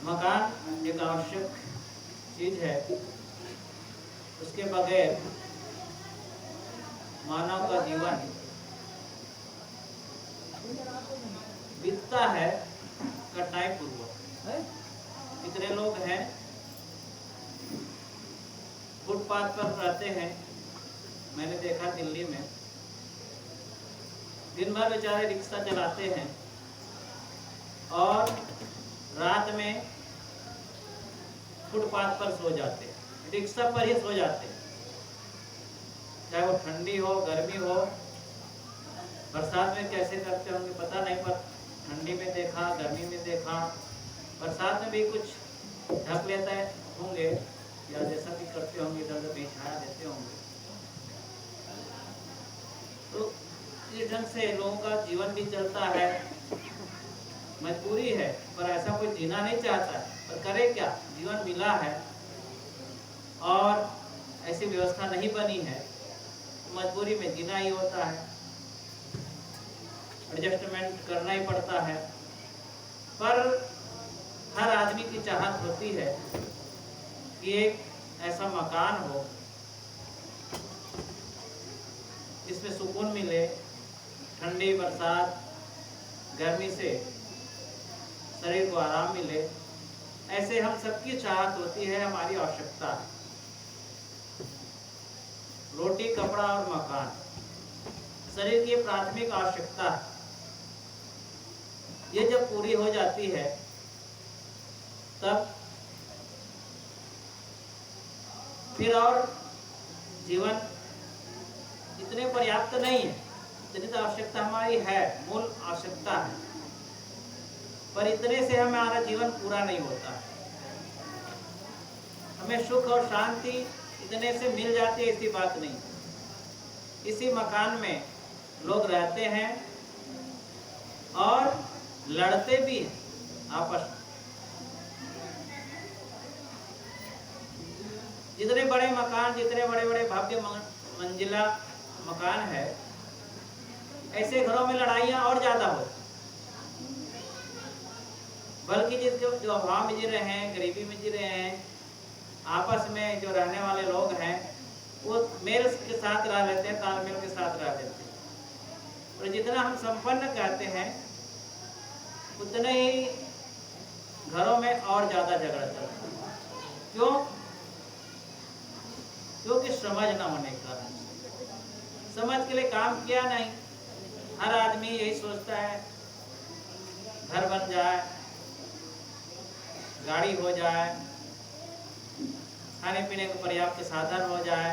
मकान एक आवश्यक चीज है, उसके बगैर मानव का जीवन बीतता है कठिनाई पूर्वक। कितने लोग हैं फुटपाथ पर रहते हैं, मैंने देखा दिल्ली में, दिन भर बेचारे रिक्शा चलाते हैं और रात में फुटपाथ पर सो जाते हैं, रिक्शा पर ही सो जाते हैं, चाहे वो ठंडी हो गर्मी हो। बरसात में कैसे करते होंगे पता नहीं, पर ठंडी में देखा, गर्मी में देखा, बरसात में भी कुछ ढक लेते होंगे या जैसा भी करते होंगे, इधर उधर बिछा देते होंगे। तो इस ढंग से लोगों का जीवन भी चलता है, मजबूरी है, पर ऐसा कोई जीना नहीं चाहता है, पर करे क्या, जीवन मिला है और ऐसी व्यवस्था नहीं बनी है, मजबूरी में जीना ही होता है, एडजस्टमेंट करना ही पड़ता है। पर हर आदमी की चाहत होती है कि एक ऐसा मकान हो जिसमें सुकून मिले, ठंडी बरसात गर्मी से शरीर को आराम मिले। ऐसे हम सबकी चाहत होती है, हमारी आवश्यकता है। रोटी कपड़ा और मकान शरीर की प्राथमिक आवश्यकता है। ये जब पूरी हो जाती है तब फिर और जीवन इतने पर्याप्त नहीं है, इतनी तो आवश्यकता हमारी है, मूल आवश्यकता है, पर इतने से हमारा जीवन पूरा नहीं होता। हमें सुख और शांति इतने से मिल जाती है, ऐसी बात नहीं। इसी मकान में लोग रहते हैं और लड़ते भी हैं आपस में। जितने बड़े मकान, जितने बड़े बड़े भव्य मंजिला मकान है, ऐसे घरों में लड़ाइयाँ और ज्यादा होती। बल्कि जिसके जो अभाव में जी रहे हैं, गरीबी में जी रहे हैं, आपस में जो रहने वाले लोग हैं वो मेल के साथ रह लेते हैं, तालमेल के साथ रह लेते हैं। और जितना हम संपन्न कहते हैं उतने ही घरों में और ज्यादा झगड़ा चलता है। क्यों? क्योंकि समझ न होने के कारण। समझ के लिए काम किया नहीं। हर आदमी यही सोचता है घर बन जाए, गाड़ी हो जाए, खाने पीने को पर्याप्त साधन हो जाए,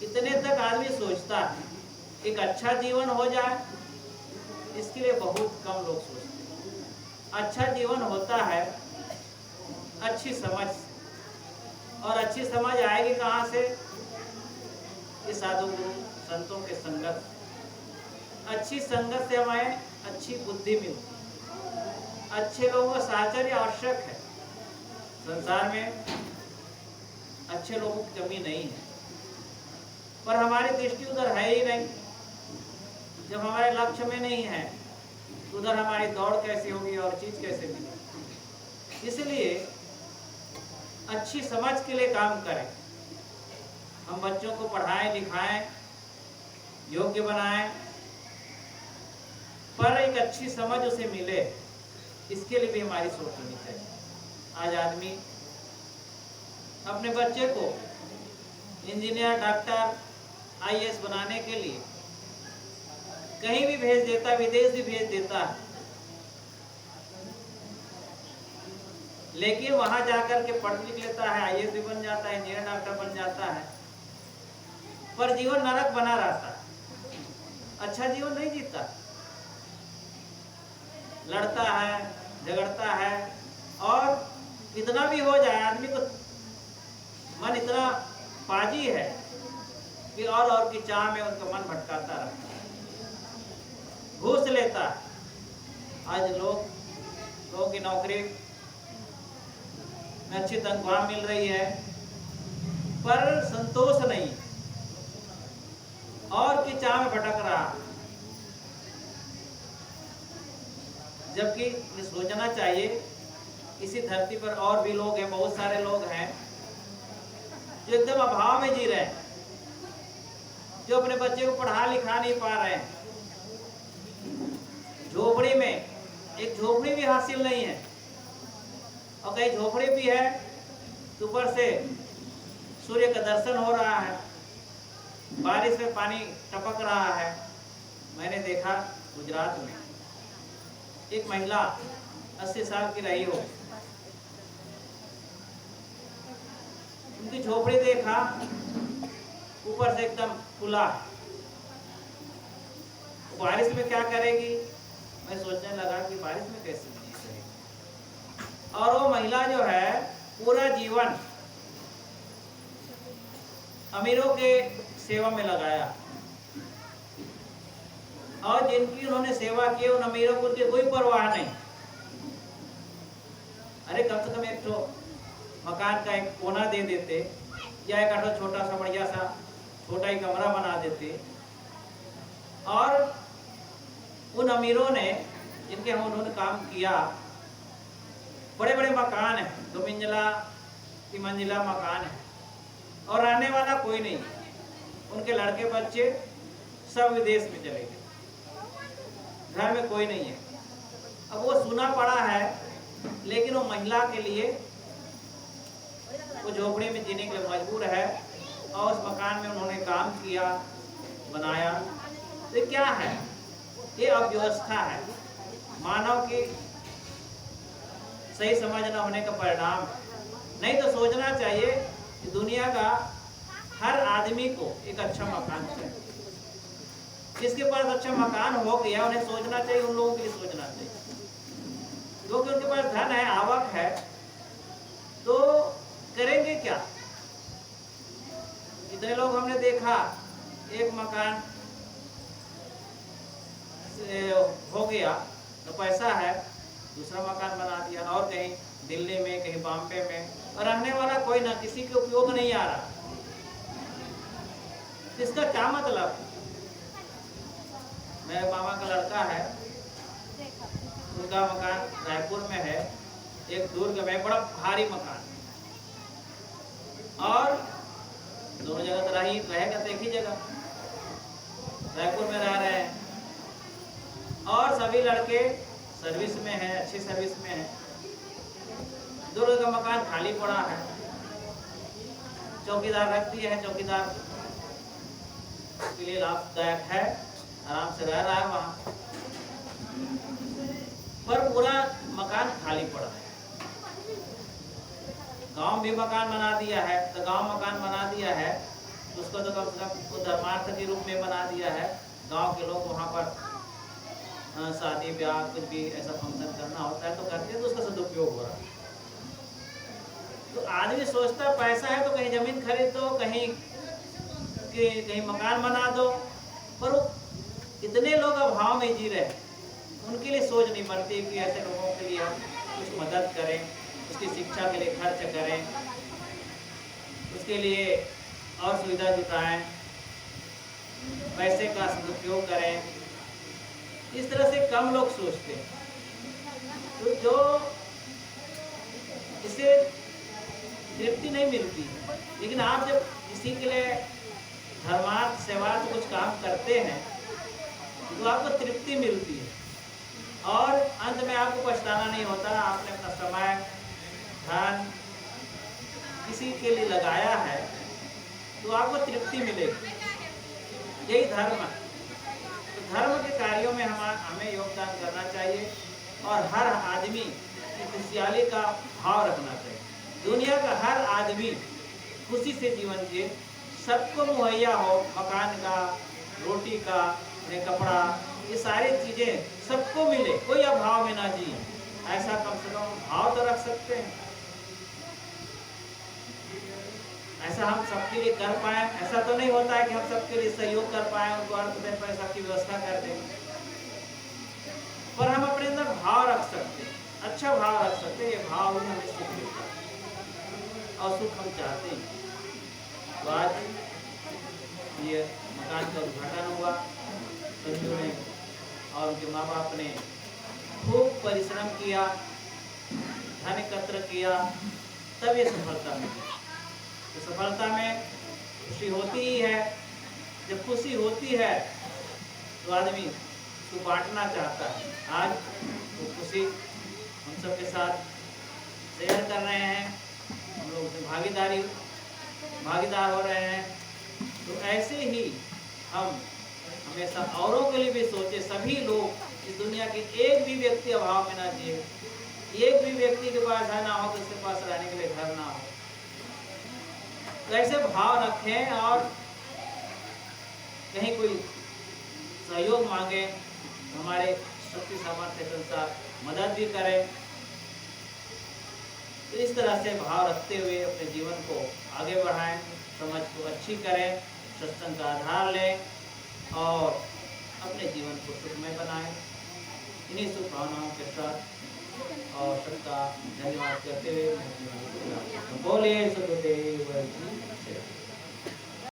इतने तक आदमी सोचता है। एक अच्छा जीवन हो जाए, इसके लिए बहुत कम लोग सोचते हैं। अच्छा जीवन होता है अच्छी समझ से, और अच्छी समझ आएगी कहाँ से? ये साधु गुरु संतों के संगत। अच्छी संगत से हमें अच्छी बुद्धि मिलती है। अच्छे लोगों का साहचर्य आवश्यक है। संसार में अच्छे लोगों की कमी नहीं है, पर हमारी दृष्टि उधर है ही नहीं। जब हमारे लक्ष्य में नहीं है तो उधर हमारी दौड़ कैसे होगी और चीज कैसे मिलेगी? इसलिए अच्छी समझ के लिए काम करें। हम बच्चों को पढ़ाएं लिखाएं, योग्य बनाएं, पर एक अच्छी समझ उसे मिले, इसके लिए भी हमारी सोच होनी चाहिए। आज आदमी अपने बच्चे को इंजीनियर, डॉक्टर, आईएएस बनाने के लिए कहीं भी भेज देता, विदेश भी भेज देता है, लेकिन वहां जाकर के पढ़ लिख लेता है, आईएएस भी बन जाता है, इंजीनियर डॉक्टर बन जाता है, पर जीवन नरक बना रहता है। अच्छा जीवन नहीं जीता, लड़ता है, झगड़ता है, और इतना भी हो जाए आदमी को मन इतना पाजी है कि और की चाह में उनका मन भटकाता रहता है, घूस लेता है। आज लोगों की नौकरी में अच्छी तनख्वाह मिल रही है, पर संतोष नहीं, और की चाह में भटक रहा। जबकि ये सोचना चाहिए इसी धरती पर और भी लोग हैं, बहुत सारे लोग हैं जो एकदम अभाव में जी रहे हैं, जो अपने बच्चे को पढ़ा लिखा नहीं पा रहे हैं, झोपड़ी में, एक झोपड़ी भी हासिल नहीं है, और कहीं झोपड़ी भी है तो ऊपर से सूर्य का दर्शन हो रहा है, बारिश में पानी टपक रहा है। मैंने देखा गुजरात में एक महिला 80 साल की रही हो, उनकी झोपड़ी देखा, ऊपर से एकदम खुला, बारिश में क्या करेगी। मैं सोचने लगा कि बारिश में कैसे जी सकेगी। और वो महिला जो है पूरा जीवन अमीरों के सेवा में लगाया, और जिनकी उन्होंने सेवा की उन अमीरों को उनकी कोई परवाह नहीं। अरे कम से कम एक तो मकान का एक कोना दे देते, या एक आठो छोटा सा बढ़िया सा छोटा ही कमरा बना देते। और उन अमीरों ने जिनके हम उन्होंने काम किया, बड़े बड़े मकान है, 2 मंजिला 3 मंजिला मकान है, और रहने वाला कोई नहीं, उनके लड़के बच्चे सब विदेश में चले गए, घर में कोई नहीं है। अब वो सुना पड़ा है, लेकिन वो महिला के लिए वो झोपड़ी में जीने के लिए मजबूर है, और उस मकान में उन्होंने काम किया, बनाया। तो क्या है ये? अव्यवस्था है, मानव की सही समझ न होने का परिणाम है। नहीं तो सोचना चाहिए कि दुनिया का हर आदमी को एक अच्छा मकान चाहिए। जिसके पास अच्छा मकान हो गया उन्हें सोचना चाहिए, उन लोगों के लिए सोचना चाहिए, क्योंकि उनके पास धन है, आवक है, तो करेंगे क्या। इतने लोग हमने देखा, एक मकान हो गया तो पैसा है, दूसरा मकान बना दिया, और कहीं दिल्ली में, कहीं बॉम्बे में, और रहने वाला कोई ना, किसी के उपयोग नहीं आ रहा। इसका क्या मतलब? मेरे मामा का लड़का है, उनका मकान रायपुर में है, एक दुर्ग में बड़ा भारी मकान, और दोनों जगह तो रहेगा तो एक ही जगह, रायपुर में रह रहे हैं, और सभी लड़के सर्विस में हैं, अच्छी सर्विस में हैं। दुर्ग का मकान खाली पड़ा है, चौकीदार रख दिए हैं, चौकीदार के लिए लाभदायक है, आराम से रह रहा है वहाँ, पर पूरा मकान खाली पड़ा है। गांव भी मकान बना दिया है, तो गांव मकान बना दिया है, उसको तो कम से कम धर्मार्थ के रूप में बना दिया है। गांव के लोग वहाँ पर शादी ब्याह कुछ भी ऐसा फंक्शन करना होता है तो करते हैं, तो उसका सदुपयोग हो रहा है। तो आदमी सोचता पैसा है तो कहीं जमीन खरीद दो, कहीं मकान बना दो, पर वो इतने लोग अभाव में जी रहे हैं, उनके लिए सोच नहीं बनती कि ऐसे लोगों के लिए हम कुछ मदद करें, उसकी शिक्षा के लिए खर्च करें, उसके लिए और सुविधा जुटाएं, पैसे का सदुपयोग करें। इस तरह से कम लोग सोचते हैं। तो जो इससे तृप्ति नहीं मिलती, लेकिन आप जब किसी के लिए धर्मार्थ सेवार्थ कुछ काम करते हैं तो आपको तृप्ति मिलती है, और अंत में आपको पछताना नहीं होता। आपने अपना समय धन किसी के लिए लगाया है तो आपको तृप्ति मिलेगी। यही धर्म है। तो धर्म के कार्यों में हमें योगदान करना चाहिए, और हर आदमी की खुशहाली का भाव रखना चाहिए। दुनिया का हर आदमी खुशी से जीवन जिए, सबको मुहैया हो, मकान का, रोटी का, कपड़ा, ये सारी चीज़ें सबको मिले, कोई अभाव में ना जिए, ऐसा कम से कम भाव तो रख सकते हैं। ऐसा हम सबके लिए कर पाए, ऐसा तो नहीं होता है कि हम सबके लिए सहयोग कर पाए, उनको अर्थ दे पाए, सबकी व्यवस्था कर दें, पर हम अपने अंदर भाव रख सकते हैं, अच्छा भाव रख सकते हैं। ये भाव ही हमें सुख मिलता है, और सुख हम चाहते हैं। तो आज ये मकान का उद्घाटन हुआ, संजू ने और उनके माँ बाप ने खूब परिश्रम किया, धन एकत्र किया, तब ये सफलता मिली। तो सफलता में खुशी होती ही है। जब खुशी होती है तो आदमी उसको बांटना चाहता है। आज वो खुशी हम सबके साथ शेयर कर रहे हैं, हम लोग उसमें भागीदार हो रहे हैं। तो ऐसे ही हम हमेशा औरों के लिए भी सोचे। सभी लोग इस दुनिया के एक भी व्यक्ति अभाव में ना जिए, एक भी व्यक्ति के पास है ना हो तो उसके पास रहने के लिए घर ना हो। तो ऐसे भाव रखें और कहीं कोई सहयोग मांगे तो हमारे शक्ति सामर्थ्य के अनुसार मदद भी करें। तो इस तरह से भाव रखते हुए अपने जीवन को आगे बढ़ाएं, समझ को अच्छी करें, सत्संग का आधार लें और अपने जीवन को सुखमय बनाएं। इन्हीं शुभकामनाओं के साथ और सबका धन्यवाद करते हुए बोलिए।